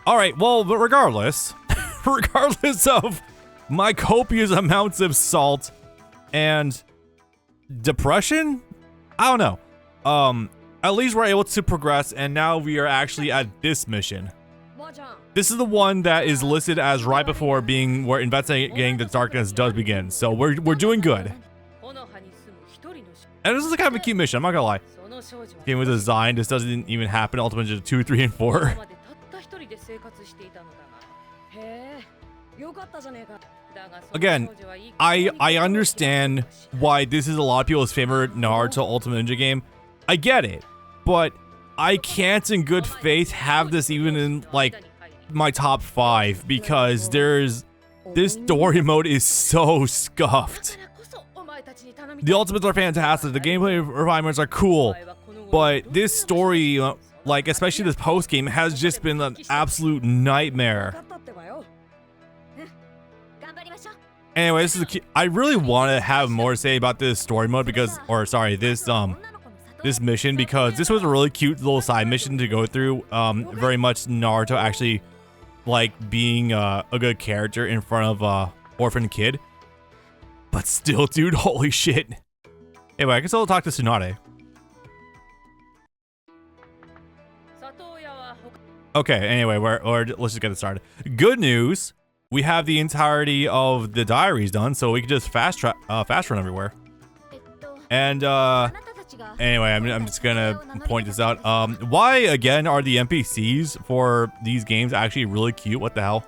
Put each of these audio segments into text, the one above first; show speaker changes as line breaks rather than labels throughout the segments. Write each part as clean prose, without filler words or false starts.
All right, well, but regardless, regardless of my copious amounts of salt and depression, I don't know. At least we're able to progress, and now we are actually at this mission. This is the one that is listed as right before being where investigating the darkness does begin. So we're doing good. And this is kind of a cute mission, I'm not gonna lie. Game was designed, this doesn't even happen ultimately 2, 3, and 4. Again, I understand why this is a lot of people's favorite Naruto Ultimate Ninja game. I get it, but I can't in good faith have this even in like my top 5 because this story mode is so scuffed. The ultimates are fantastic, the gameplay refinements are cool, but this story, like especially this post game, has just been an absolute nightmare. Anyway, this is I really want to have more to say about this story mode because, or sorry, this mission, because this was a really cute little side mission to go through. Very much Naruto actually like being a good character in front of orphan kid. But still, dude, holy shit. Anyway, I can still talk to Tsunade. Okay, anyway, let's just get it started. Good news, we have the entirety of the diaries done, so we can just fast run everywhere. And anyway, I'm just gonna point this out. Why again are the NPCs for these games actually really cute? What the hell?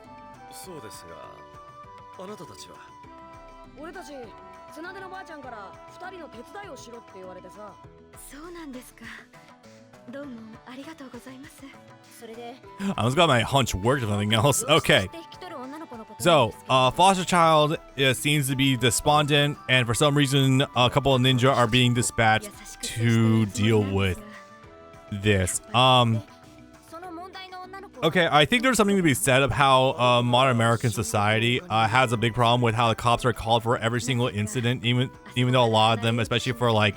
I was got my hunch worked if nothing else. Okay. So, foster child seems to be despondent, and for some reason, a couple of ninja are being dispatched to deal with this. Okay, I think there's something to be said of how modern American society has a big problem with how the cops are called for every single incident, even though a lot of them, especially for like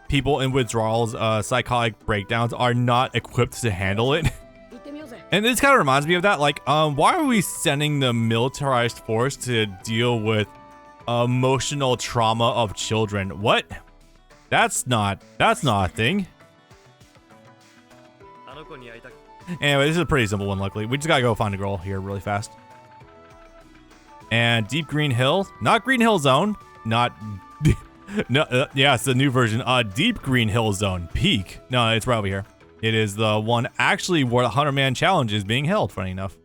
people in withdrawals, psychotic breakdowns, are not equipped to handle it. And this kind of reminds me of that, like, why are we sending the militarized force to deal with emotional trauma of children? What? That's not a thing. Anyway, this is a pretty simple one, luckily. We just gotta go find a girl here really fast. And Deep Green Hill, not Green Hill Zone, not, no, yeah, it's the new version. Deep Green Hill Zone, Peak. No, it's right over here. It is the one actually where the 100-man challenge is being held, funny enough.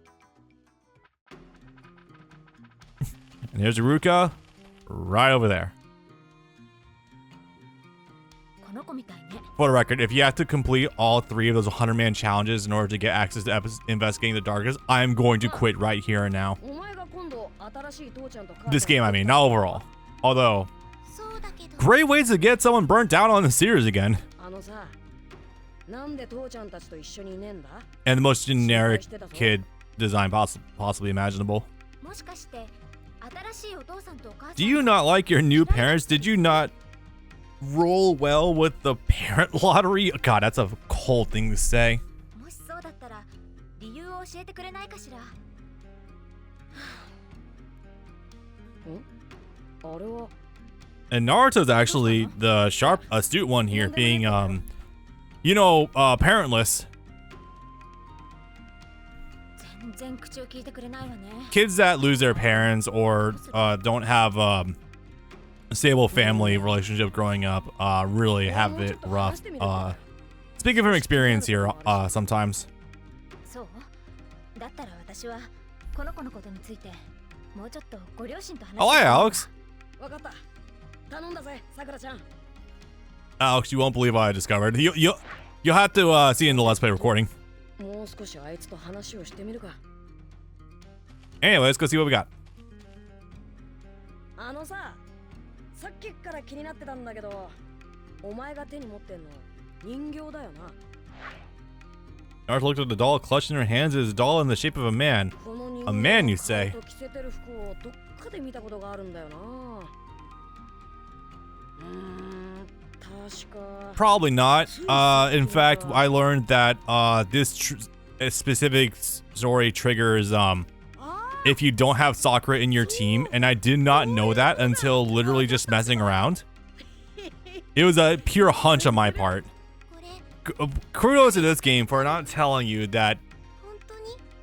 And there's Ruka, right over there. For the record, if you have to complete all 3 of those 100-man challenges in order to get access to investigating the darkness, I'm going to quit right here and now. This game, I mean, not overall. Although, great ways to get someone burnt out on the series again. And the most generic kid design possibly imaginable. Do you not like your new parents? Did you not roll well with the parent lottery? God, that's a cold thing to say. And Naruto's actually the sharp, astute one here, being you know, parentless. Kids that lose their parents or don't have a stable family relationship growing up really have it rough. Speaking from experience here, sometimes. Oh, hi, Alex. Alex, you won't believe what I discovered. You'll have to see in the Let's Play recording. Anyway, let's go see what we got. Naruto looked at the doll clutched in her hands. It is a doll in the shape of a man. A man, you say? Probably not. In fact, I learned that a specific story triggers if you don't have Sakura in your team, and I did not know that until literally just messing around. It was a pure hunch on my part. Kudos to this game for not telling you that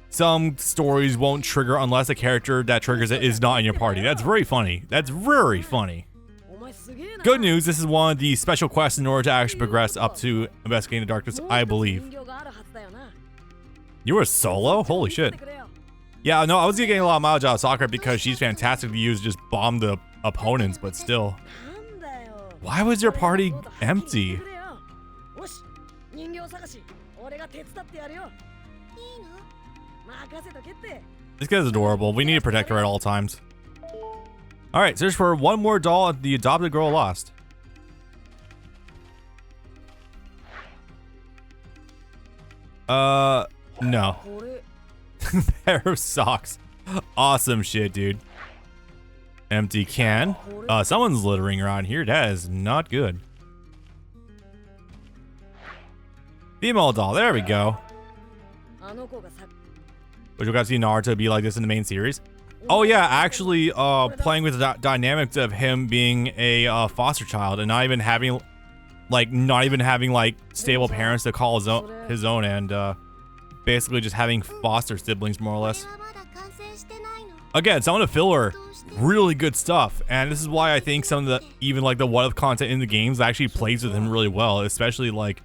some stories won't trigger unless a character that triggers it is not in your party. That's very funny. That's very funny. Good news, this is one of the special quests in order to actually progress up to Investigating the Darkness, I believe. You were solo? Holy shit. Yeah, no, I was getting a lot of mileage out of Sakura because she's fantastic to use, just bomb the opponents, but still. Why was your party empty? This guy's adorable. We need to protect her at all times. Alright, search for one more doll the adopted girl lost. No. Pair of socks. Awesome shit, dude. Empty can. Someone's littering around here. That is not good. Female doll. There we go. Would you guys see Naruto be like this in the main series? Oh yeah, actually playing with the dynamics of him being a foster child and not even having like stable parents to call his own and basically just having foster siblings more or less. Again, some of the filler, really good stuff, and this is why I think some of the even like the what if content in the games actually plays with him really well, especially like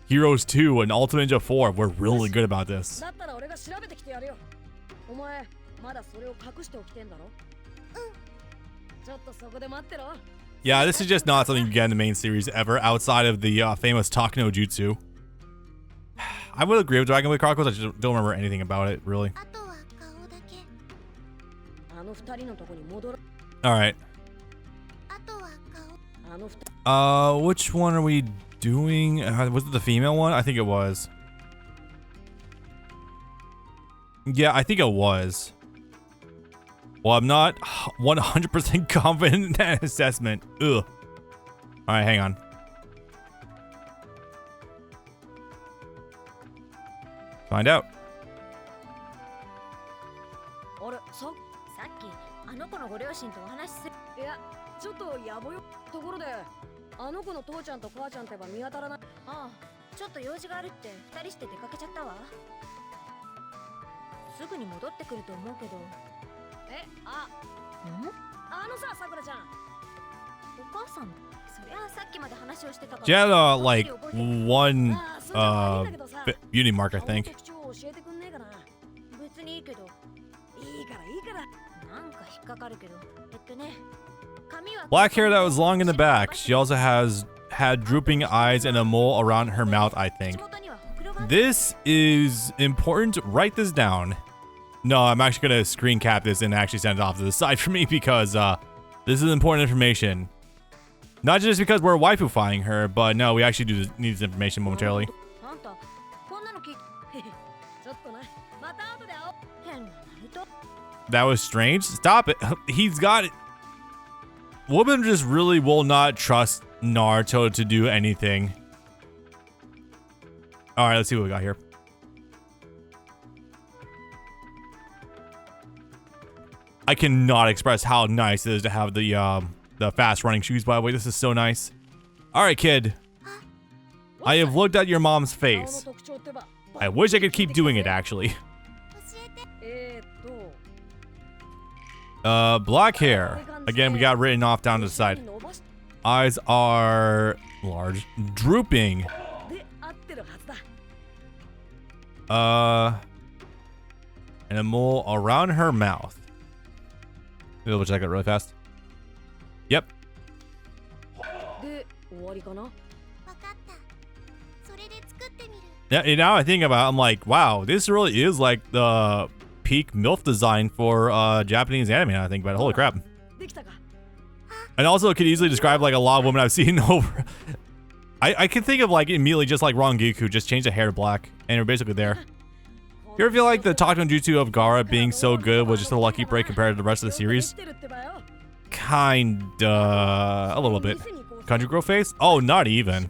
Heroes 2 and Ultimate Ninja 4 were really good about this. Yeah, this is just not something you get in the main series ever outside of the famous Talk no Jutsu. I would agree with Dragon Blade Chronicles, I just don't remember anything about it, really. Alright. Which one are we doing? Was it the female one? I think it was. Yeah, I think it was. Well, I'm not 100% confident in that assessment. Ugh. Alright, hang on. Find out. She had like one beauty mark, I think. Black hair that was long in the back. She also had drooping eyes and a mole around her mouth, I think. This is important. Write this down. No, I'm actually gonna screen cap this and actually send it off to the side for me because this is important information. Not just because we're waifu-fying her, but no, we actually do need this information momentarily. That was strange. Stop it. He's got it. Woman just really will not trust Naruto to do anything. All right, let's see what we got here. I cannot express how nice it is to have the fast running shoes, by the way. This is so nice. All right, kid. I have looked at your mom's face. I wish I could keep doing it, actually. Black hair. Again, we got written off down to the side. Eyes are large. Drooping. And a mole around her mouth. We'll check it really fast. Yep. Yeah, now I think about it, I'm like, wow, this really is like the peak MILF design for Japanese anime, I think, but holy crap. And also it could easily describe like a lot of women I've seen over. I can think of like immediately just like Rangiku, just change the hair to black and we're basically there. You ever feel like the Talk no Jutsu of Gaara being so good was just a lucky break compared to the rest of the series? Kinda. A little bit. Country girl face? Oh, not even.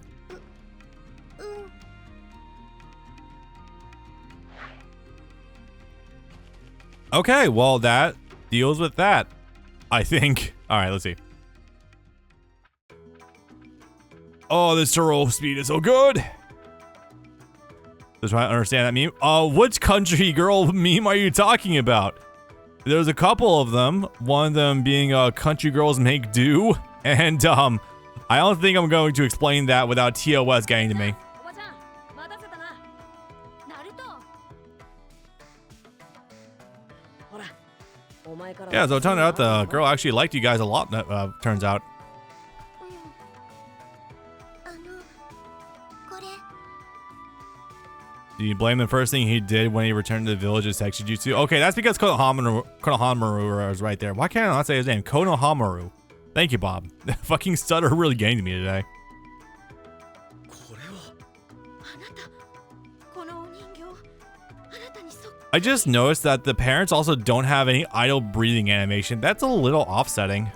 Okay, well, that deals with that, I think. All right, let's see. Oh, this turbo speed is so good. Just trying to understand that meme. Which country girl meme are you talking about? There's a couple of them. One of them being country girls make do. And I don't think I'm going to explain that without TOS getting to me. Yeah, so it turned out the girl actually liked you guys a lot, turns out. Do you blame the first thing he did when he returned to the village is Sexijutsu? Okay, that's because Konohamaru is right there. Why can't I not say his name? Konohamaru. Thank you, Bob. The fucking stutter really gained me today. I just noticed that the parents also don't have any idle breathing animation. That's a little offsetting.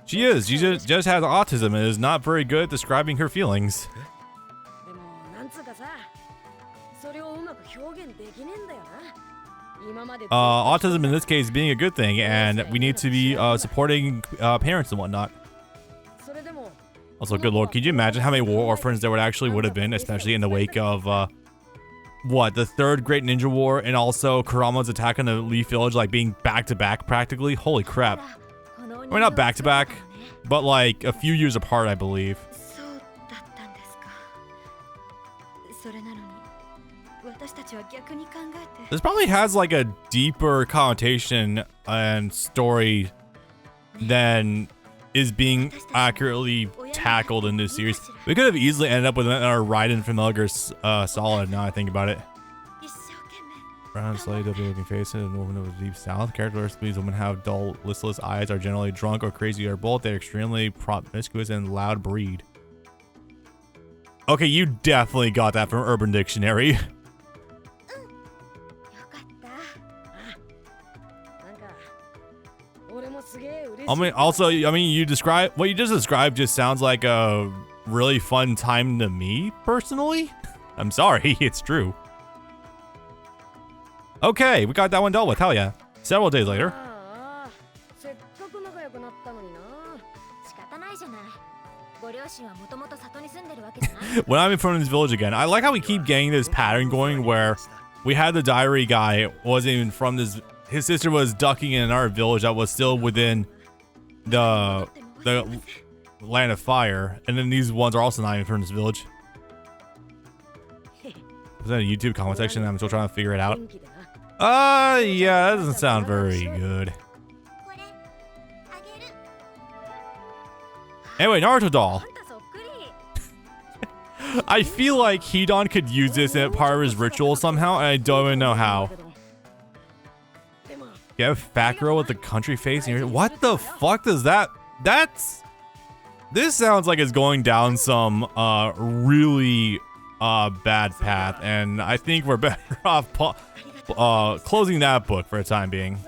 She is. She just has autism and is not very good at describing her feelings. Autism in this case being a good thing, and we need to be supporting parents and whatnot. Also, good lord, could you imagine how many war orphans there would have been, especially in the wake of what, the third Great Ninja War, and also Kurama's attack on the Leaf Village, like being back to back practically? Holy crap! I mean, not back to back, but like a few years apart, I believe. This probably has like a deeper connotation and story than is being accurately tackled in this series. We could have easily ended up with our Raiden Familiar Solid, now I think about it. Brown, slightly dopey looking face, and a woman of the deep south. Characteristics: women have dull, listless eyes, are generally drunk or crazy, or both. They're extremely promiscuous and loud breed. Okay, you definitely got that from Urban Dictionary. I mean, also, I mean, what you just described just sounds like a really fun time to me, personally. I'm sorry, it's true. Okay, we got that one dealt with, hell yeah. Several days later. When I'm in front of this village again, I like how we keep getting this pattern going where we had the diary guy wasn't even from this. His sister was ducking in our village that was still within the land of fire, and then these ones are also not even from this village. Is that a YouTube comment section? I'm still trying to figure it out. Yeah, that doesn't sound very good. Anyway, Naruto doll. I feel like Hidan could use this as part of his ritual somehow, and I don't even know how. You have fat girl with the country face. And what the fuck does that? This sounds like it's going down some really bad path, and I think we're better off closing that book for the time being.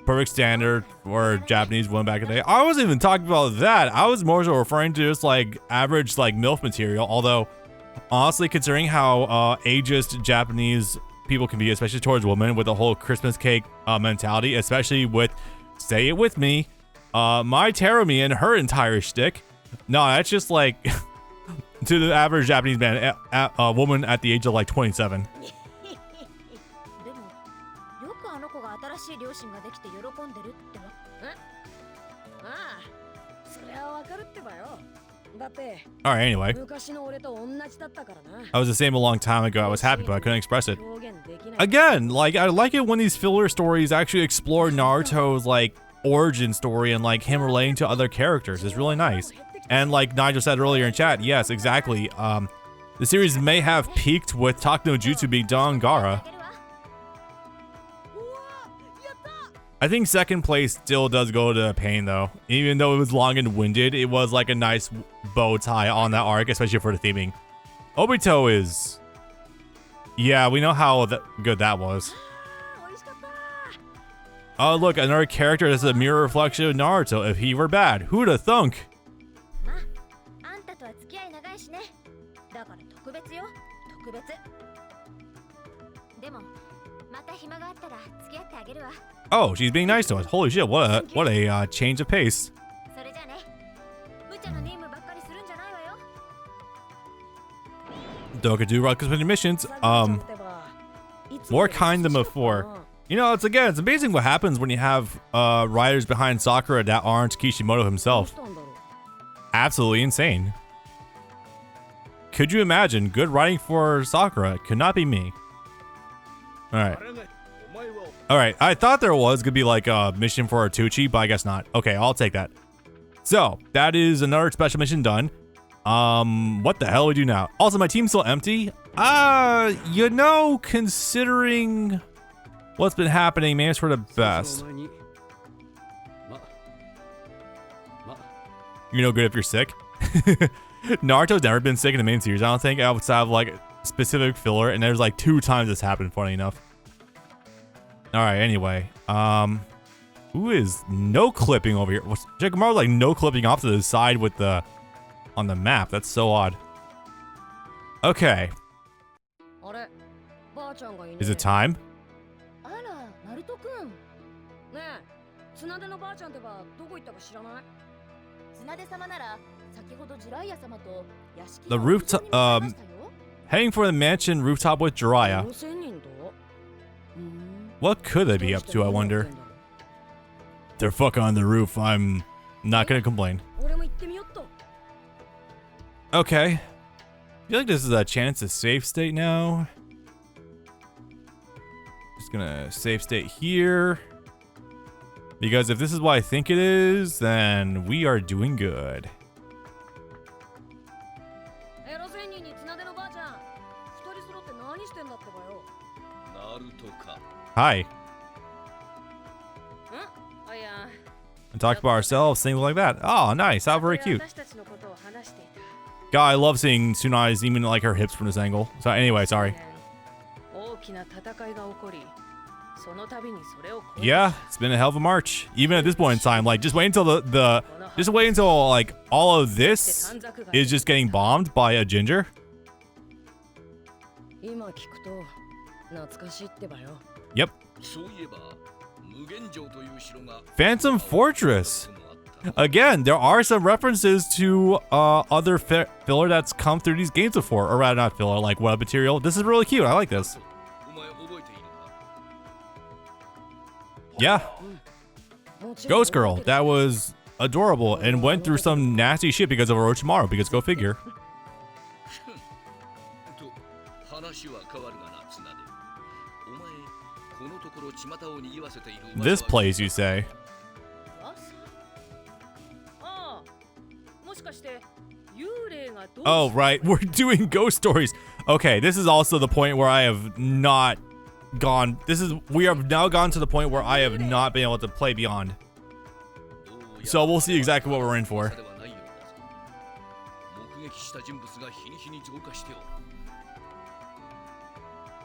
Perfect standard for Japanese women back in the day. I wasn't even talking about that. I was more so referring to just like average like MILF material. Although, honestly, considering how ageist Japanese people can be, especially towards women, with the whole Christmas cake mentality, especially with, say it with me, my Terumi and her entire shtick. No, that's just like to the average Japanese man, a woman at the age of like 27. Alright, anyway. I was the same a long time ago. I was happy, but I couldn't express it. Again, like, I like it when these filler stories actually explore Naruto's, like, origin story and, like, him relating to other characters. It's really nice. And like Nigel said earlier in chat, yes, exactly. The series may have peaked with Talk no Jutsu being done Gaara. I think second place still does go to Pain though. Even though it was long and winded, it was like a nice bow tie on that arc, especially for the theming. Obito is... Yeah, we know how good that was. Oh, look, another character that's a mirror reflection of Naruto if he were bad. Who'da thunk? Oh, she's being nice to us. Holy shit, what a change of pace. Dokadu Rock completed missions. More kind than before. You know, it's amazing what happens when you have riders behind Sakura that aren't Kishimoto himself. Absolutely insane. Could you imagine good writing for Sakura? It could not be me. Alright. Alright, I thought there was gonna be like a mission for Artucci, but I guess not. Okay, I'll take that. So, that is another special mission done. What the hell do we do now? Also, my team's still empty. You know, considering what's been happening, maybe it's for the best. You're no good if you're sick. Naruto's never been sick in the main series, I don't think, outside of like specific filler, and there's like 2 times this happened, funny enough. Alright, anyway. Who is no clipping over here? Shikamaru's like no clipping off to the side with the on the map. That's so odd. Okay. Is it time? The rooftop, heading for the mansion rooftop with Jiraiya. What could they be up to, I wonder? They're fucking on the roof. I'm not gonna complain. Okay. I feel like this is a chance to save state now. Just gonna save state here. Because if this is what I think it is, then we are doing good. Hi. And talk about ourselves, things like that. Oh, nice. How very cute. God, I love seeing Tsunade's even like her hips from this angle. So anyway, sorry. Yeah, it's been a hell of a march. Even at this point in time, like just wait until just wait until like all of this is just getting bombed by a ginger. Yep. Phantom Fortress. Again, there are some references to other filler that's come through these games before, or rather not filler, like web material. This is really cute. I like this. Yeah. Ghost Girl. That was adorable and went through some nasty shit because of Orochimaru, because go figure. This place, you say? Oh, right. We're doing ghost stories. Okay, this is also the point where I have not gone. We have now gone to the point where I have not been able to play beyond. So we'll see exactly what we're in for.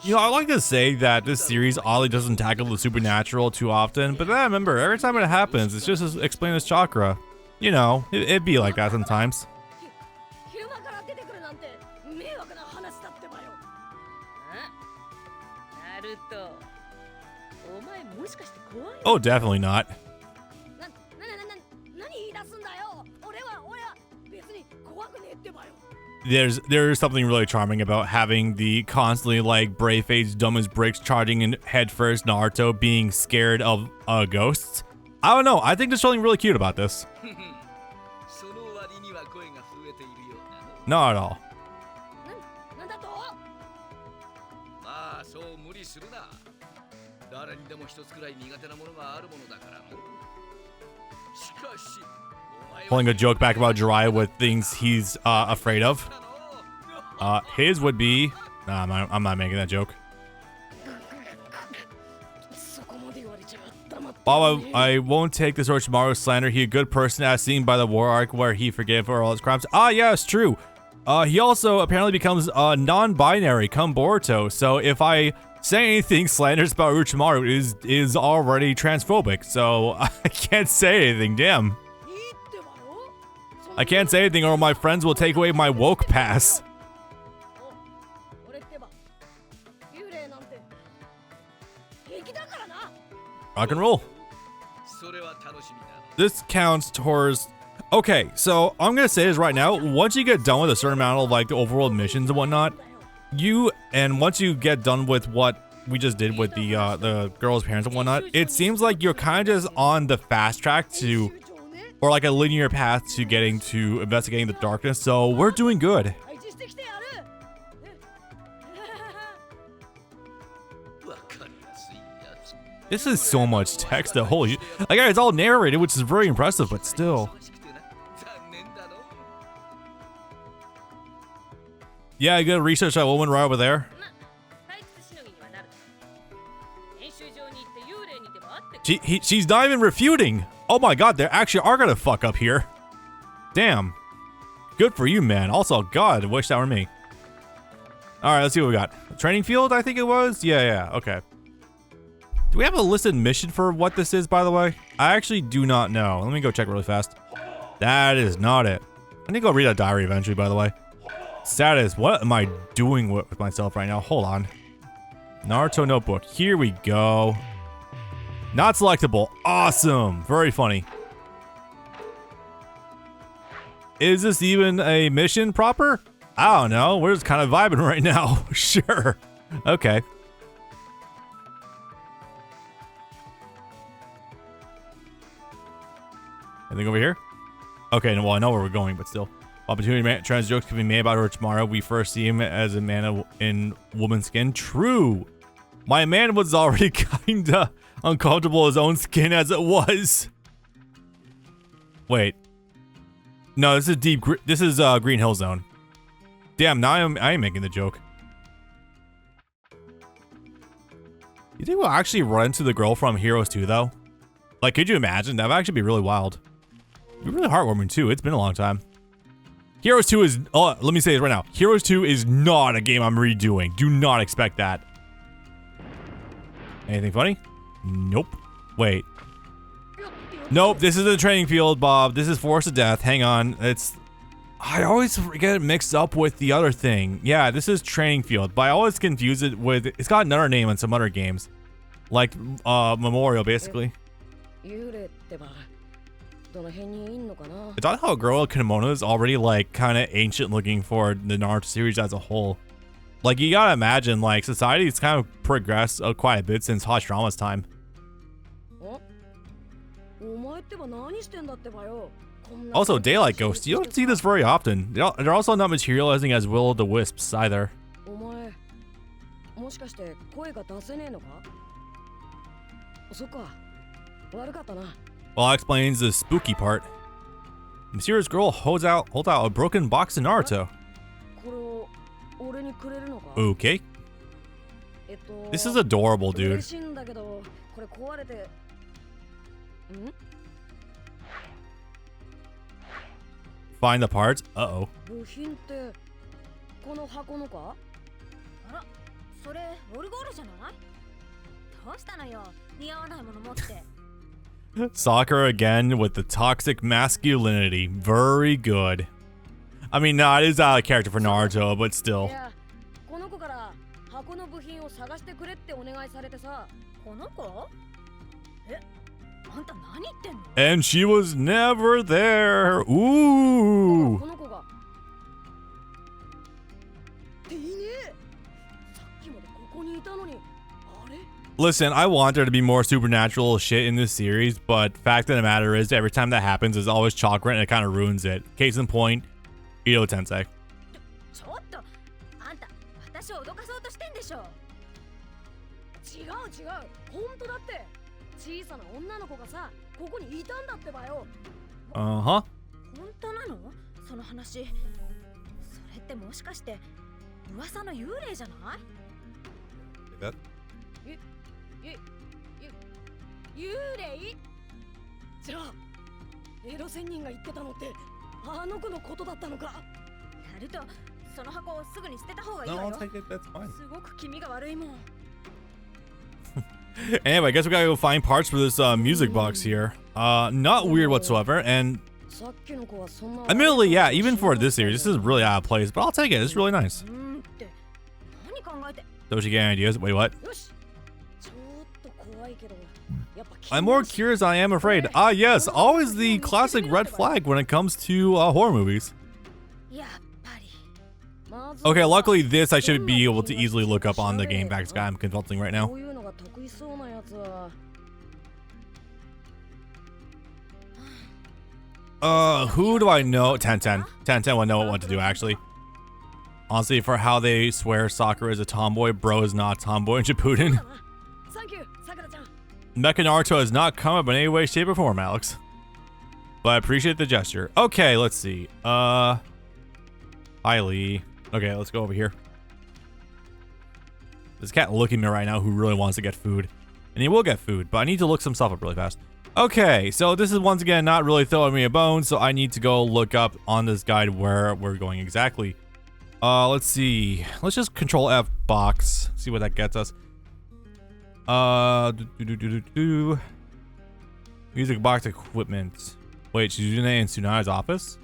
You know, I like to say that this series oddly doesn't tackle the supernatural too often, but then remember, every time it happens, it's just as explained as chakra. You know, it'd be like that sometimes. Oh, definitely not. There's something really charming about having the constantly like brave-faced dumb as bricks charging in headfirst Naruto being scared of ghosts. I don't know. I think there's something really cute about this. Not at all. Pulling a joke back about Jiraiya with things he's afraid of. His would be... Nah, I'm not making that joke. While I won't take this Orochimaru slander, he a good person as seen by the war arc where he forgave for all his crimes. Ah, yeah, it's true. He also apparently becomes non-binary come Boruto. So if I saying anything slanderous about Orochimaru is already transphobic, so I can't say anything, damn. I can't say anything or my friends will take away my woke pass. Rock and roll. This counts towards... Okay, so I'm gonna say this right now. Once you get done with a certain amount of like the overworld missions and whatnot, once you get done with what we just did with the girl's parents and whatnot, it seems like you're kind of just on the fast track to, or like a linear path to getting to investigating the darkness. So we're doing good. This is so much text that holy, like it's all narrated, which is very impressive, but still. Yeah, you gotta research that woman right over there. She's not even refuting. Oh my god, they actually are gonna fuck up here. Damn. Good for you, man. Also, god, I wish that were me. Alright, let's see what we got. Training field, I think it was? Yeah, okay. Do we have a listed mission for what this is, by the way? I actually do not know. Let me go check really fast. That is not it. I need to go read a diary eventually, by the way. Status. What am I doing with myself right now? Hold on. Naruto notebook. Here we go. Not selectable. Awesome. Very funny. Is this even a mission proper? I don't know. We're just kind of vibing right now. Sure. Okay. Anything over here? Okay, well, I know where we're going, but still. Opportunity trans jokes can be made about Orochimaru. We first see him as a man in woman's skin. True. My man was already kinda uncomfortable in his own skin as it was. Wait. No, this is this is Green Hill Zone. Damn, now I am making the joke. You think we'll actually run into the girl from Heroes 2 though? Like, could you imagine? That would actually be really wild. It'd be really heartwarming too. It's been a long time. Heroes 2 is, let me say this right now. Heroes 2 is not a game I'm redoing. Do not expect that. Anything funny? Nope. Wait. Nope, this is the training field, Bob. This is Force of Death. Hang on. I always get it mixed up with the other thing. Yeah, this is training field, but I always confuse it with, it's got another name in some other games. Like, Memorial, basically. It's odd how a girl in kimono is already like kind of ancient looking for the Naruto series as a whole. Like, you gotta imagine, like, society's kind of progressed quite a bit since Hashirama's time. Also, Daylight Ghost, you don't see this very often. They're also not materializing as Will-o'-the-Wisps either. Well, that explains the spooky part. Mysterious girl holds out a broken box of Naruto. Okay. This is adorable, dude. Find the parts? Uh-oh. Sakura again with the toxic masculinity. Very good. I mean, no, it is out of character for Naruto, but still. And she was never there. Ooh. Listen, I want there to be more supernatural shit in this series, but fact of the matter is, every time that happens, it's always chakra and it kind of ruins it. Case in point, Ito Tensei. Uh-huh. That? 幽霊？じゃあエロ仙人が言ってたのってあの子のことだったのか。ナルト、その箱をすぐに捨てた方がいいわよ。すごく気味が悪いもん。Anyway, I guess we gotta go find parts for this music box here. Not weird whatsoever, and admittedly, yeah, even for this series, this is really out of place, but I'll take it. It's really nice. Don't you get any ideas? Wait, what? I'm more curious than I am afraid. Ah, yes, always the classic red flag when it comes to horror movies. Okay, luckily this I should be able to easily look up on the game back guy I'm consulting right now. Who do I know? 10-10 will know what to do, actually. Honestly, for how they swear Sakura is a tomboy, bro is not a tomboy in Shippuden. Mecha Naruto has not come up in any way, shape, or form, Alex. But I appreciate the gesture. Okay, let's see. Hi, Lee. Okay, let's go over here. This cat looking at me right now who really wants to get food. And he will get food, but I need to look some stuff up really fast. Okay, so this is once again not really throwing me a bone, so I need to go look up on this guide where we're going exactly. Let's see. Let's just control F box. See what that gets us. Music box equipment. Wait, Shizune and Tsunade's office?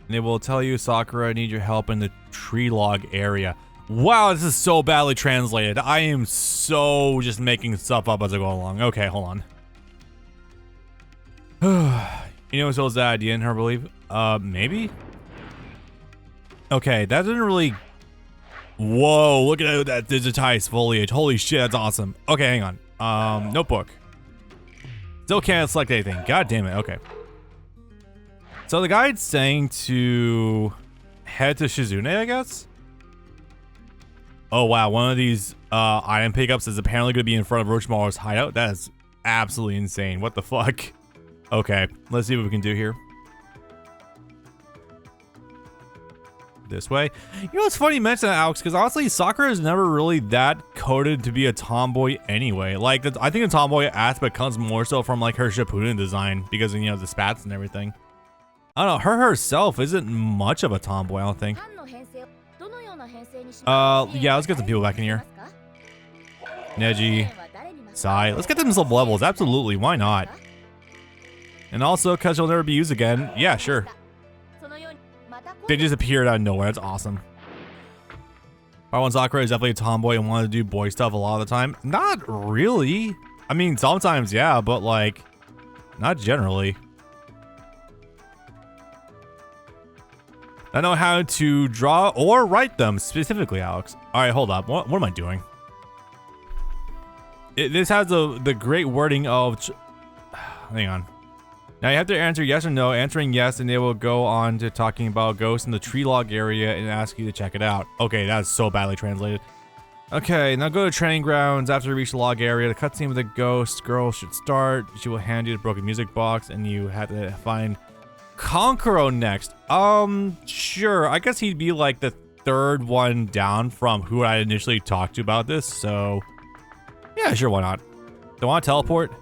They will tell you, Sakura, I need your help in the tree log area. Wow, this is so badly translated. I am so just making stuff up as I go along. Okay, hold on. You know what was that idea in her belief? Maybe? Okay, that didn't really... Whoa, look at that digitized foliage. Holy shit, that's awesome. Okay, hang on. Notebook. Still can't select anything. God damn it, okay. So the guide's saying to head to Shizune, I guess? Oh wow, one of these item pickups is apparently going to be in front of Orochimaru's hideout. That is absolutely insane. What the fuck? Okay, let's see what we can do here. This way. You know, it's funny you mention that, Alex, because honestly, Sakura is never really that coded to be a tomboy anyway. Like, I think the tomboy aspect comes more so from like her Shippuden design because, you know, the spats and everything. I don't know, her herself isn't much of a tomboy, I don't think. Yeah, let's get some people back in here. Neji, Sai, let's get them some levels, absolutely, why not? And also, because she'll never be used again, yeah, sure. They just appeared out of nowhere, that's awesome. Part 1 Sakura is definitely a tomboy and wanted to do boy stuff a lot of the time. Not really. I mean, sometimes, yeah, but like, not generally. I know how to draw or write them specifically, Alex. All right, hold up. What am I doing? This has the great wording of... Hang on. Now you have to answer yes or no. Answering yes, and they will go on to talking about ghosts in the tree log area and ask you to check it out. Okay, that's so badly translated. Okay, now go to training grounds. After you reach the log area, the cutscene with the ghost girl should start. She will hand you the broken music box, and you have to find Konkuro next. Sure. I guess he'd be like the third one down from who I initially talked to about this, so yeah, sure, why not? Do I want to teleport?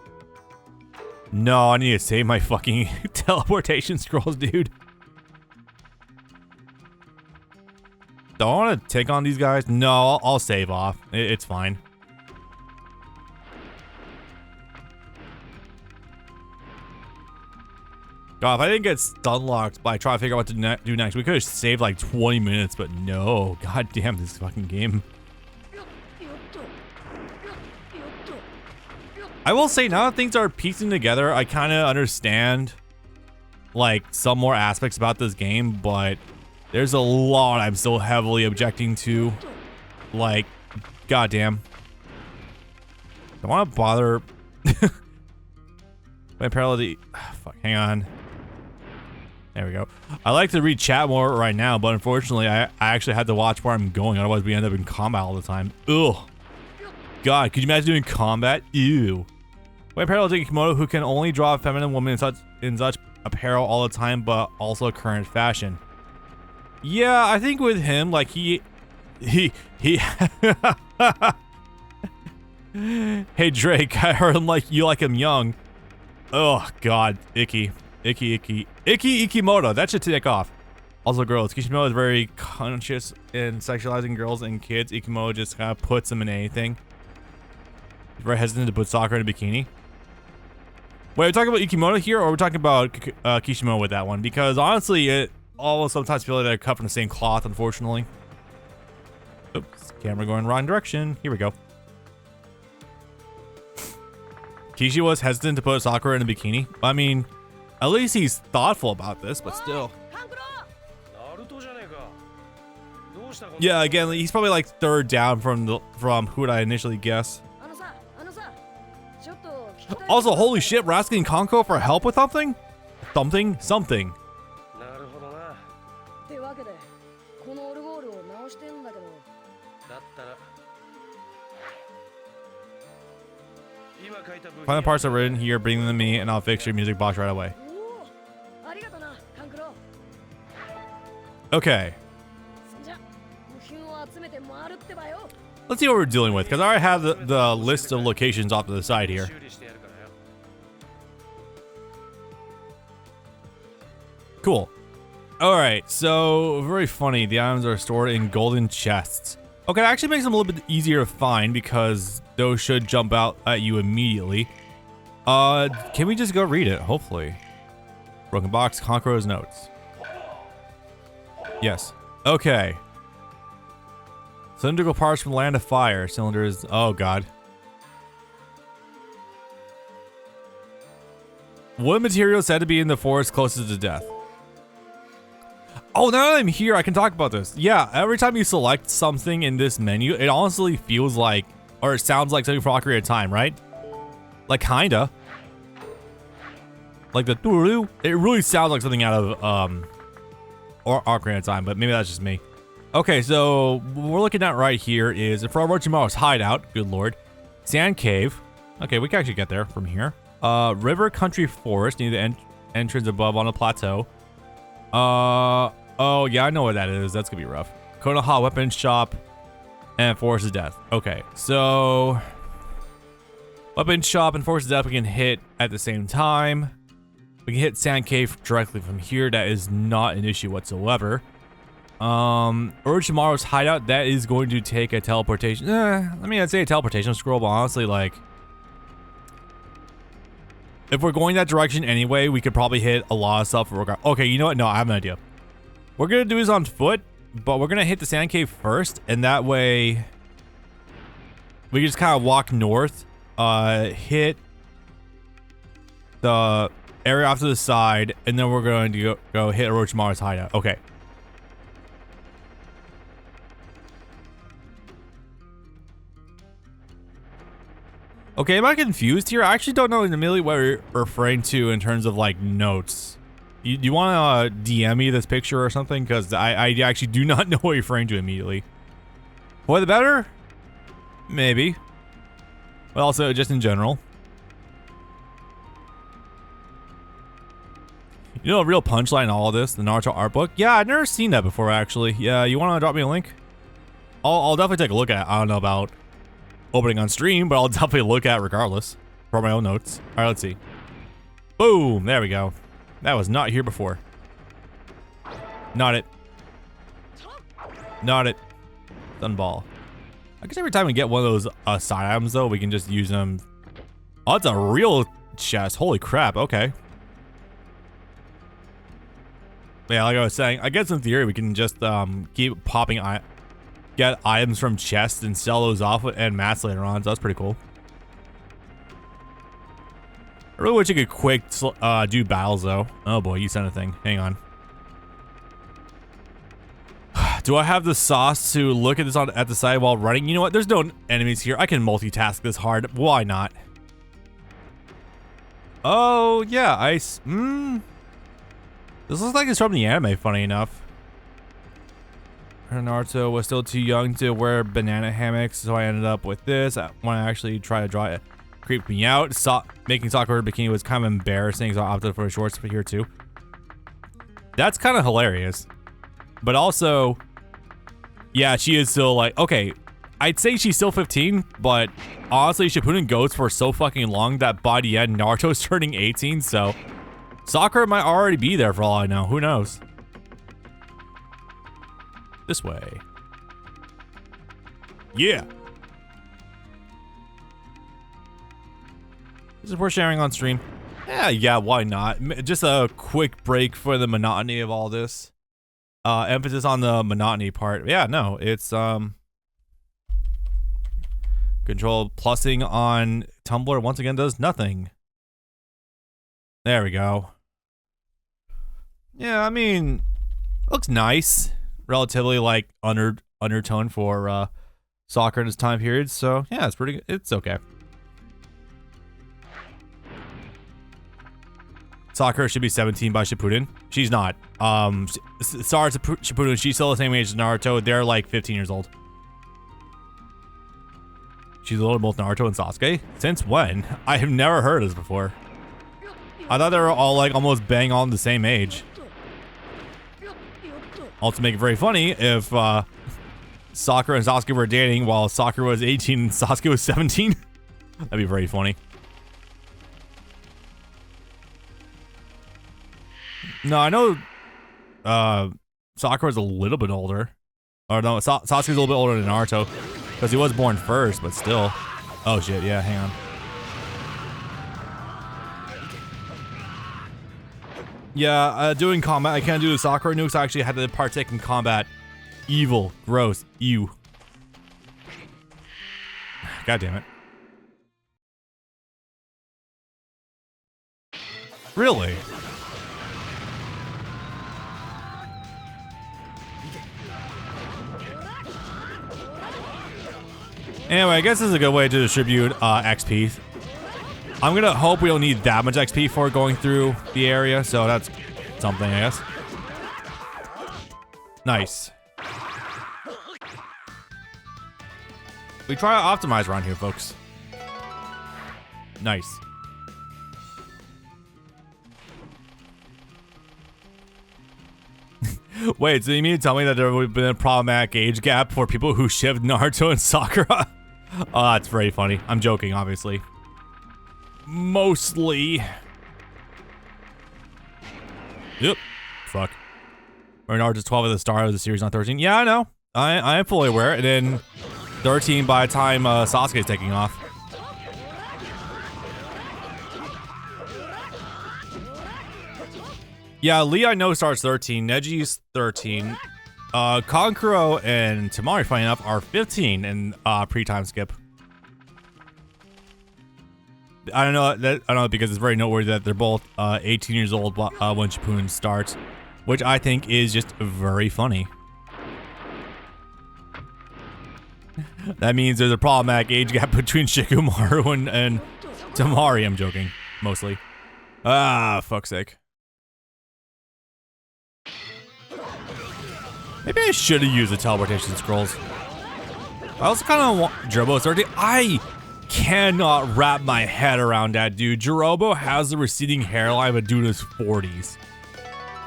No, I need to save my fucking teleportation scrolls, dude. Do I want to take on these guys? No, I'll save off. It's fine. God, if I didn't get stun locked by trying to figure out what to do next, we could have saved like 20 minutes, but no. God damn this fucking game. I will say, now that things are piecing together, I kind of understand like some more aspects about this game, but there's a lot I'm still heavily objecting to. Like, goddamn. Don't want to bother. My parallel. Fuck, hang on. There we go. I like to read chat more right now, but unfortunately, I actually had to watch where I'm going. Otherwise, we end up in combat all the time. Ugh. God, could you imagine doing combat? Ew. My parallel to Kimono, who can only draw a feminine woman in such apparel all the time, but also current fashion. Yeah, I think with him, like he. Hey Drake, I heard him you like him young. Oh, God. Icky. Ikimoto. That should take off. Also, girls. Kishimoto is very conscious in sexualizing girls and kids. Ikimoto just kind of puts them in anything. He's very hesitant to put Sakura in a bikini. Wait, are we talking about Ikimoto here, or are we talking about Kishimoto with that one? Because honestly, it almost sometimes feel like they're cut from the same cloth, unfortunately. Oops, camera going wrong direction. Here we go. Kishi was hesitant to put Sakura in a bikini. I mean, at least he's thoughtful about this, but still. Yeah, again, he's probably like third down from who would I initially guess. Also, holy shit, we're asking Konko for help with something? Something. Find the parts that were in here, bring them to me, and I'll fix your music box right away. Okay. Let's see what we're dealing with, because I already have the list of locations off to the side here. Cool. Alright, so very funny. The items are stored in golden chests. Okay, that actually makes them a little bit easier to find because those should jump out at you immediately. Can we just go read it? Hopefully. Broken box, Conqueror's notes. Yes. Okay. Cylindrical parts from Land of Fire. Cylinders. Oh, God. What material said to be in the forest closest to death? Oh, now that I'm here, I can talk about this. Yeah, every time you select something in this menu, it honestly feels like, or it sounds like something from Ocarina of Time, right? Like, kinda. Like the doo-doo. It really sounds like something out of, or Ocarina of Time, but maybe that's just me. Okay, so what we're looking at right here is in front of Orochimaru's hideout. Good lord. Sand cave. Okay, we can actually get there from here. River country forest near the entrance above on a plateau. Oh yeah, I know what that is. That's gonna be rough. Konoha weapons shop and forest of death. Okay, so weapons shop and forest of death we can hit at the same time. We can hit sand cave directly from here. That is not an issue whatsoever. Orochimaru's hideout, that is going to take a teleportation. I mean, I'd say a teleportation scroll, but honestly, like, if we're going that direction anyway, we could probably hit a lot of stuff. Okay, you know what? No, I have an idea. We're gonna do this on foot, but we're gonna hit the sand cave first, and that way we can just kind of walk north, hit the area off to the side, and then we're going to go hit Orochimaru's hideout. Okay. Okay, am I confused here? I actually don't know immediately what we're referring to in terms of like notes. Do you want to DM me this picture or something? Because I actually do not know what you're referring to immediately. For the better? Maybe. But also just in general. You know a real punchline in all of this? The Naruto art book? Yeah, I've never seen that before actually. Yeah, you want to drop me a link? I'll definitely take a look at it. I don't know about opening on stream, but I'll definitely look at it regardless for my own notes. All right, let's see. Boom, there we go. That was not here before. Not it. Not it. Sunball. I guess every time we get one of those side items though, we can just use them. Oh, it's a real chest. Holy crap. Okay. Yeah, like I was saying, I guess in theory we can just keep popping get items from chests and sell those off and mats later on, so that's pretty cool. I really wish you could quick do battles though. Oh boy, you sent a thing. Hang on. Do I have the sauce to look at this at the side while running? You know what? There's no enemies here. I can multitask this hard. Why not? Oh yeah, ice. This looks like it's from the anime, funny enough. Naruto was still too young to wear banana hammocks, so I ended up with this. When I actually tried to draw it, creeped me out. Making Sakura bikini was kind of embarrassing, so I opted for shorts here too. That's kind of hilarious. But also, yeah, she is still like, okay, I'd say she's still 15, but honestly, Shippuden goes for so fucking long that by the end, Naruto's turning 18, so Sakura might already be there for all I know. Who knows? This way. Yeah. This is worth sharing on stream. Yeah, why not? Just a quick break for the monotony of all this. Emphasis on the monotony part. Yeah, no, it's control plussing on Tumblr once again does nothing. There we go. Yeah, I mean, looks nice. Relatively like undertone for soccer in this time period. So yeah, it's pretty good. It's okay. Sakura should be 17 by Shippuden. She's not. Sorry to Shippuden. She's still the same age as Naruto. They're like 15 years old. She's older than both Naruto and Sasuke? Since when? I have never heard of this before. I thought they were all like almost bang on the same age. Also make it very funny if Sakura and Sasuke were dating while Sakura was 18 and Sasuke was 17. That'd be very funny. No, I know Sakura's a little bit older. Or no, Sasuke's a little bit older than Naruto. Because he was born first, but still. Oh shit, yeah, hang on. Yeah, doing combat, I can't do the Sakura nukes. I actually had to partake in combat. Evil. Gross. Ew. God damn it. Really? Anyway, I guess this is a good way to distribute XP. I'm gonna hope we don't need that much XP for going through the area, so that's something, I guess. Nice. We try to optimize around here, folks. Nice. Wait, so you mean to tell me that there would have been a problematic age gap for people who shivved Naruto and Sakura? Oh, that's very funny. I'm joking, obviously. Mostly. Yep. Fuck. Naruto's 12 at the start of the series, not 13. Yeah, I know. I am fully aware. And then 13 by the time Sasuke's taking off. Yeah, Lee I know starts 13. Neji's 13. Kankuro and Tamari, funny enough, are 15 in pre-time skip. I don't know because it's very noteworthy that they're both 18 years old when Shippuden starts, which I think is just very funny. That means there's a problematic age gap between Shikamaru and Tamari. I'm joking, mostly. Ah, fuck's sake. Maybe I should have used the teleportation scrolls. I also kind of want Jirobo 13. I cannot wrap my head around that, dude. Jirobo has the receding hairline of a dude in his 40s.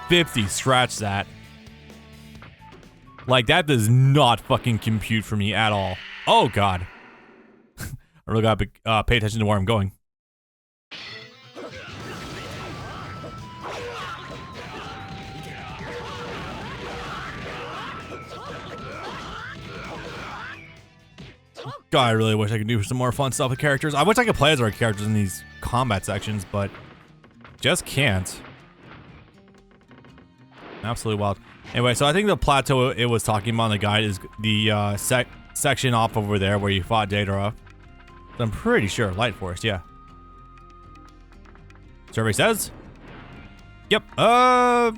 50, scratch that. Like, that does not fucking compute for me at all. Oh, God. I really gotta pay attention to where I'm going. God, I really wish I could do some more fun stuff with characters. I wish I could play as our characters in these combat sections, but just can't. Absolutely wild. Anyway, so I think the plateau it was talking about in the guide is the section off over there where you fought Deidara. So I'm pretty sure. Light Forest, yeah. Survey says? Yep. Couple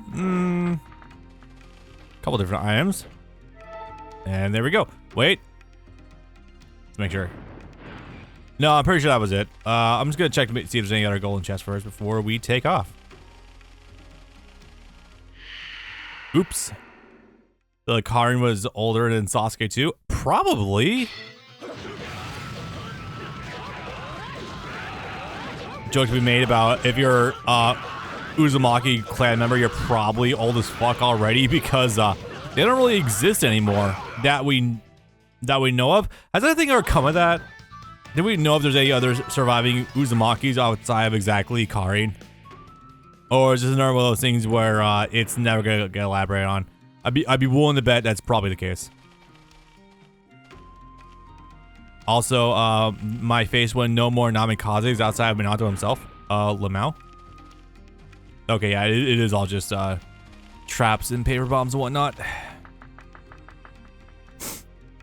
different items. And there we go. Wait. Let's make sure. No, I'm pretty sure that was it. I'm just gonna check to see if there's any other golden chests first before we take off. Oops. The Karin was older than Sasuke too? Probably. Joke to be made about if you're Uzumaki clan member, you're probably old as fuck already because they don't really exist anymore that we that we know of. Has anything ever come of that? Do we know if there's any other surviving Uzumakis outside of exactly Karin? Or is this another one of those things where it's never gonna get elaborated on? I'd be willing to bet that's probably the case. Also, my face when no more Namikazes outside of Minato himself. Lamau. Okay, yeah, it is all just traps and paper bombs and whatnot.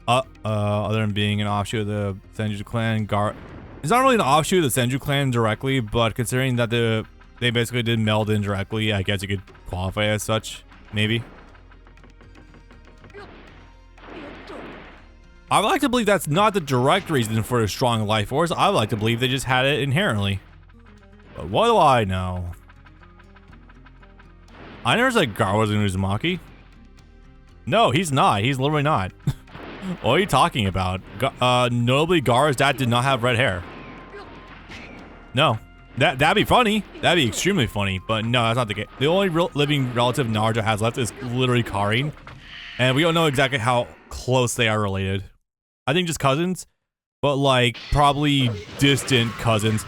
Other than being an offshoot of the Senju clan, it's not really an offshoot of the Senju clan directly, but considering that they basically did meld in directly, I guess you could qualify as such, maybe. I would like to believe that's not the direct reason for a strong life force. I would like to believe they just had it inherently. But what do I know? I never said Gar was an Uzumaki. No, he's not. He's literally not. What are you talking about? Notably, Gar's dad did not have red hair. No. That'd be funny. That'd be extremely funny. But no, that's not the case. The only living relative Naruto has left is literally Karin. And we don't know exactly how close they are related. I think just cousins. But like, probably distant cousins.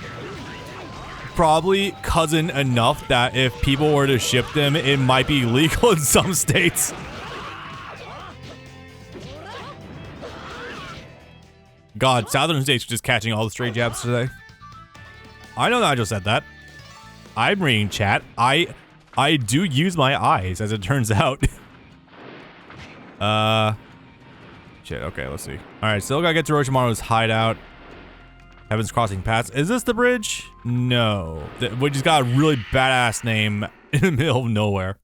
Probably cousin enough that if people were to ship them, it might be legal in some states. God, southern states are just catching all the stray jabs today. I know Nigel said that. I'm reading chat. I do use my eyes, as it turns out. Shit, okay, let's see. Alright, still gotta get to Orochimaru's hideout. Heaven's Crossing Pass. Is this the bridge? No. We just got a really badass name in the middle of nowhere.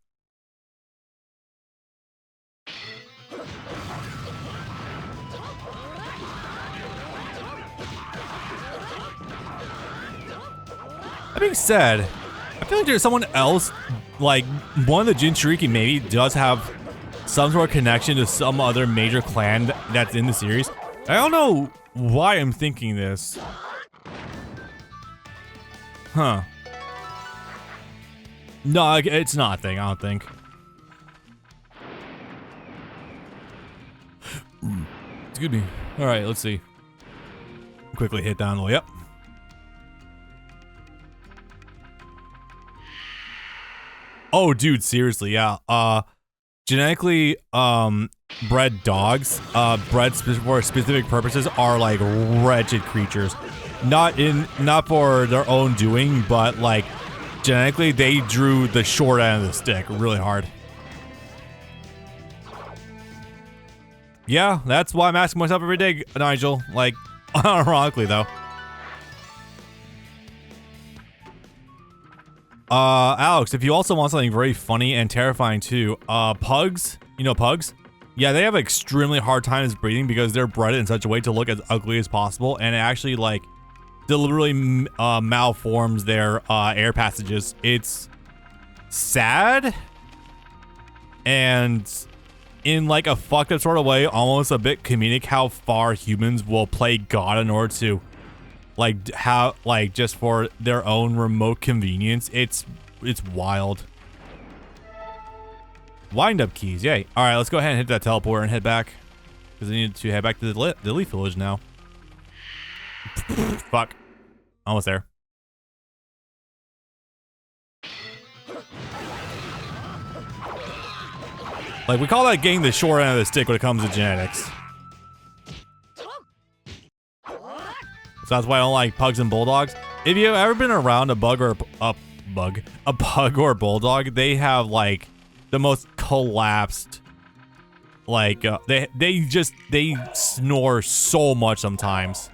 That being said, I feel like there's someone else, like one of the Jinchuriki maybe does have some sort of connection to some other major clan that's in the series. I don't know why I'm thinking this. Huh. No, it's not a thing, I don't think. Excuse me. Alright, let's see. Quickly hit down. Yep. Oh, dude, seriously, yeah. Genetically, bred dogs, bred for specific purposes are like wretched creatures. Not for their own doing, but like genetically they drew the short end of the stick really hard. Yeah, that's why I'm asking myself every day, Nigel. Like, unironically though. Alex, if you also want something very funny and terrifying too, pugs, you know pugs? Yeah, they have extremely hard times breathing because they're bred in such a way to look as ugly as possible, and it actually like deliberately malforms their air passages. It's sad and in like a fucked up sort of way, almost a bit comedic how far humans will play God in order to like how like just for their own remote convenience. It's wild. Wind up keys, yay. All right, let's go ahead and hit that teleporter and head back because I need to head back to the Leaf Village now. Fuck, almost there. Like we call that getting the short end of the stick when it comes to genetics. So that's why I don't like pugs and bulldogs. If you've ever been around a pug or a bulldog, they have like the most collapsed, like they snore so much sometimes.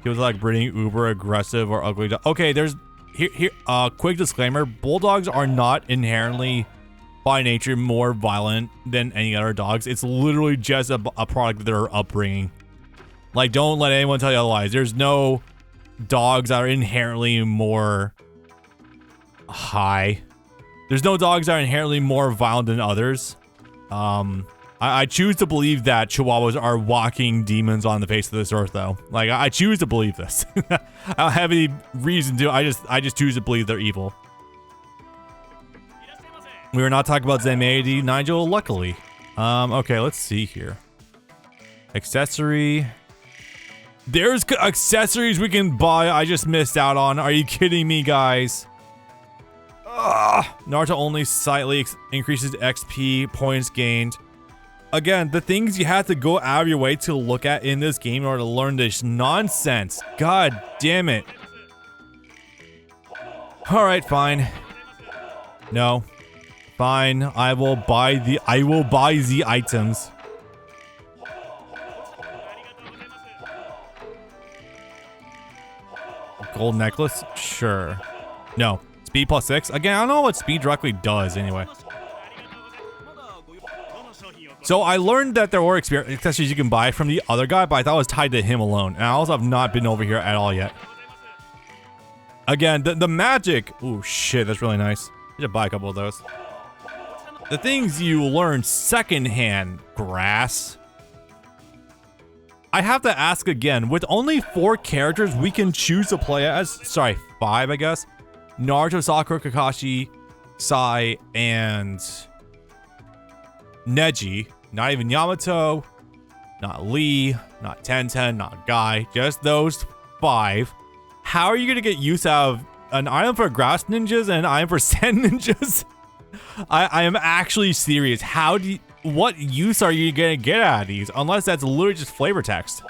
He was like breeding uber aggressive or ugly. Okay, there's here quick disclaimer: bulldogs are not inherently by nature more violent than any other dogs. It's literally just a product of their upbringing. Like, don't let anyone tell you otherwise. There's no dogs that are inherently more high. There's no dogs that are inherently more violent than others. I choose to believe that Chihuahuas are walking demons on the face of this earth, though. Like, I choose to believe this. I don't have any reason to. I just choose to believe they're evil. We were not talking about Zenmaity, Nigel, luckily. Okay, let's see here. Accessory. There's accessories we can buy I just missed out on. Are you kidding me, guys? Ugh. Naruto only slightly increases XP points gained. Again, the things you have to go out of your way to look at in this game in order to learn this nonsense. God damn it. Alright, fine. No. Fine. I will buy the items. Gold necklace? Sure. No. Speed plus 6? Again, I don't know what speed directly does anyway. So I learned that there were accessories you can buy from the other guy, but I thought it was tied to him alone. And I also have not been over here at all yet. Again, the magic. Ooh, shit, that's really nice. I should buy a couple of those. The things you learn secondhand, grass. I have to ask again, with only 4 characters we can choose to play as, sorry, 5 I guess. Naruto, Sakura, Kakashi, Sai, and Neji. Not even Yamato, not Lee, not Tenten, not Guy, just those 5. How are you gonna get use out of an item for grass ninjas and an item for sand ninjas? I am actually serious. How do you, what use are you gonna get out of these? Unless that's literally just flavor text.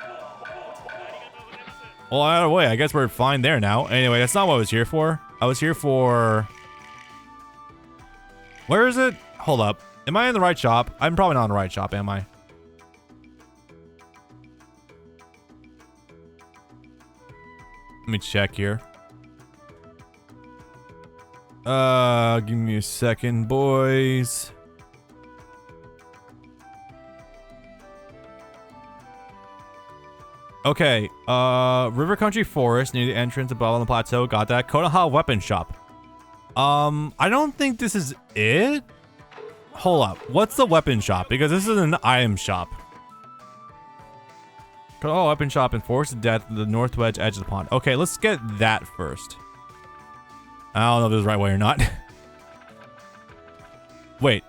Well, either way, I guess we're fine there now. Anyway, that's not what I was here for. I was here for... Where is it? Hold up. Am I in the right shop? I'm probably not in the right shop, am I? Let me check here. Give me a second, boys. Okay, River Country Forest near the entrance above on the plateau. Got that. Konoha Weapon Shop. I don't think this is it. Hold up. What's the weapon shop? Because this is an item shop. Konoha Weapon Shop in Forest of Death, the northwest edge of the pond. Okay, let's get that first. I don't know if this is the right way or not. Wait.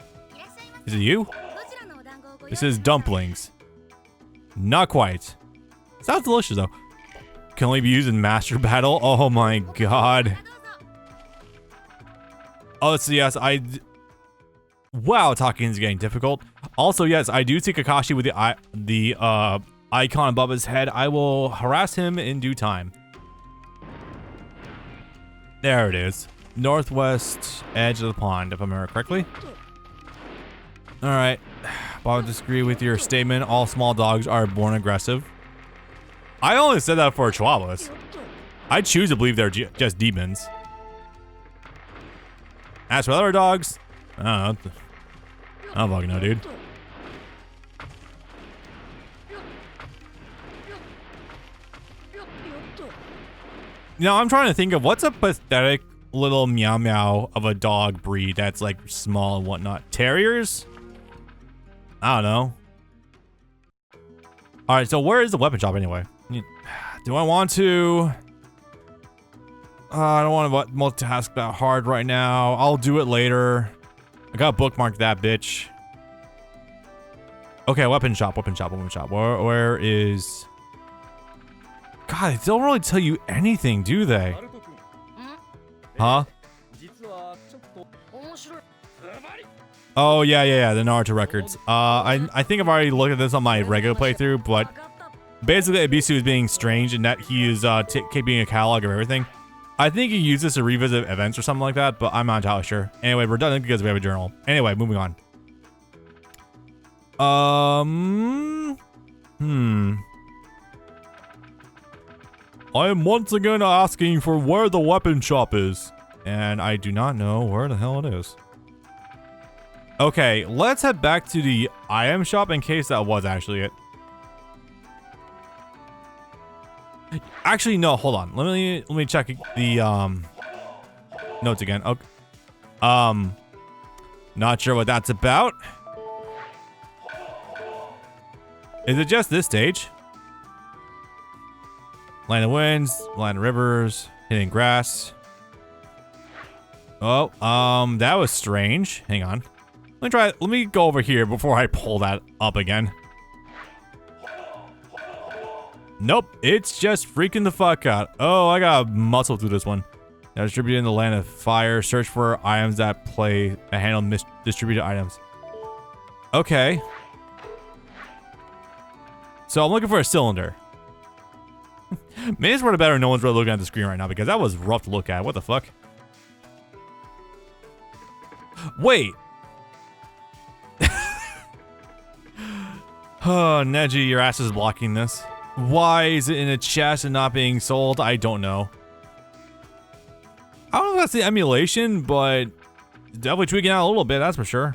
Is it you? This is dumplings. Not quite. Sounds delicious though. Can only be used in Master Battle. Oh my god. Oh, so yes, wow, talking is getting difficult. Also, yes, I do see Kakashi with the icon above his head. I will harass him in due time. There it is. Northwest edge of the pond, if I remember correctly. Alright. I would disagree with your statement. All small dogs are born aggressive. I only said that for Chihuahuas. I choose to believe they're just demons. As for other dogs, I don't know. I don't fucking know, dude. You know, I'm trying to think of what's a pathetic little meow meow of a dog breed that's like small and whatnot. Terriers? I don't know. Alright, so where is the weapon shop anyway? Do I want to... I don't want to multitask that hard right now. I'll do it later. I gotta bookmark that bitch. Okay, weapon shop, weapon shop, weapon shop. Where is... God, they don't really tell you anything, do they? Huh? Oh, yeah, the Naruto records. I think I've already looked at this on my regular playthrough, but basically Ebisu is being strange in that he is keeping a catalog of everything. I think he used this to revisit events or something like that, but I'm not entirely sure. Anyway, we're done because we have a journal. Anyway, moving on. I am once again asking for where the weapon shop is. And I do not know where the hell it is. Okay, let's head back to the item shop in case that was actually it. Actually, no, hold on. Let me check the notes again. Okay. Not sure what that's about. Is it just this stage? Land of winds, land of rivers, hitting grass. Oh, that was strange. Hang on. Let me go over here before I pull that up again. Nope, it's just freaking the fuck out. Oh, I gotta muscle through this one. Now distributed in the land of fire. Search for items that handle distributed items. Okay. So I'm looking for a cylinder. Maybe it's for the better no one's really looking at the screen right now because that was rough to look at. What the fuck? Wait. Oh, Neji, your ass is blocking this. Why is it in a chest and not being sold? I don't know. I don't know if that's the emulation, but definitely tweaking out a little bit, that's for sure.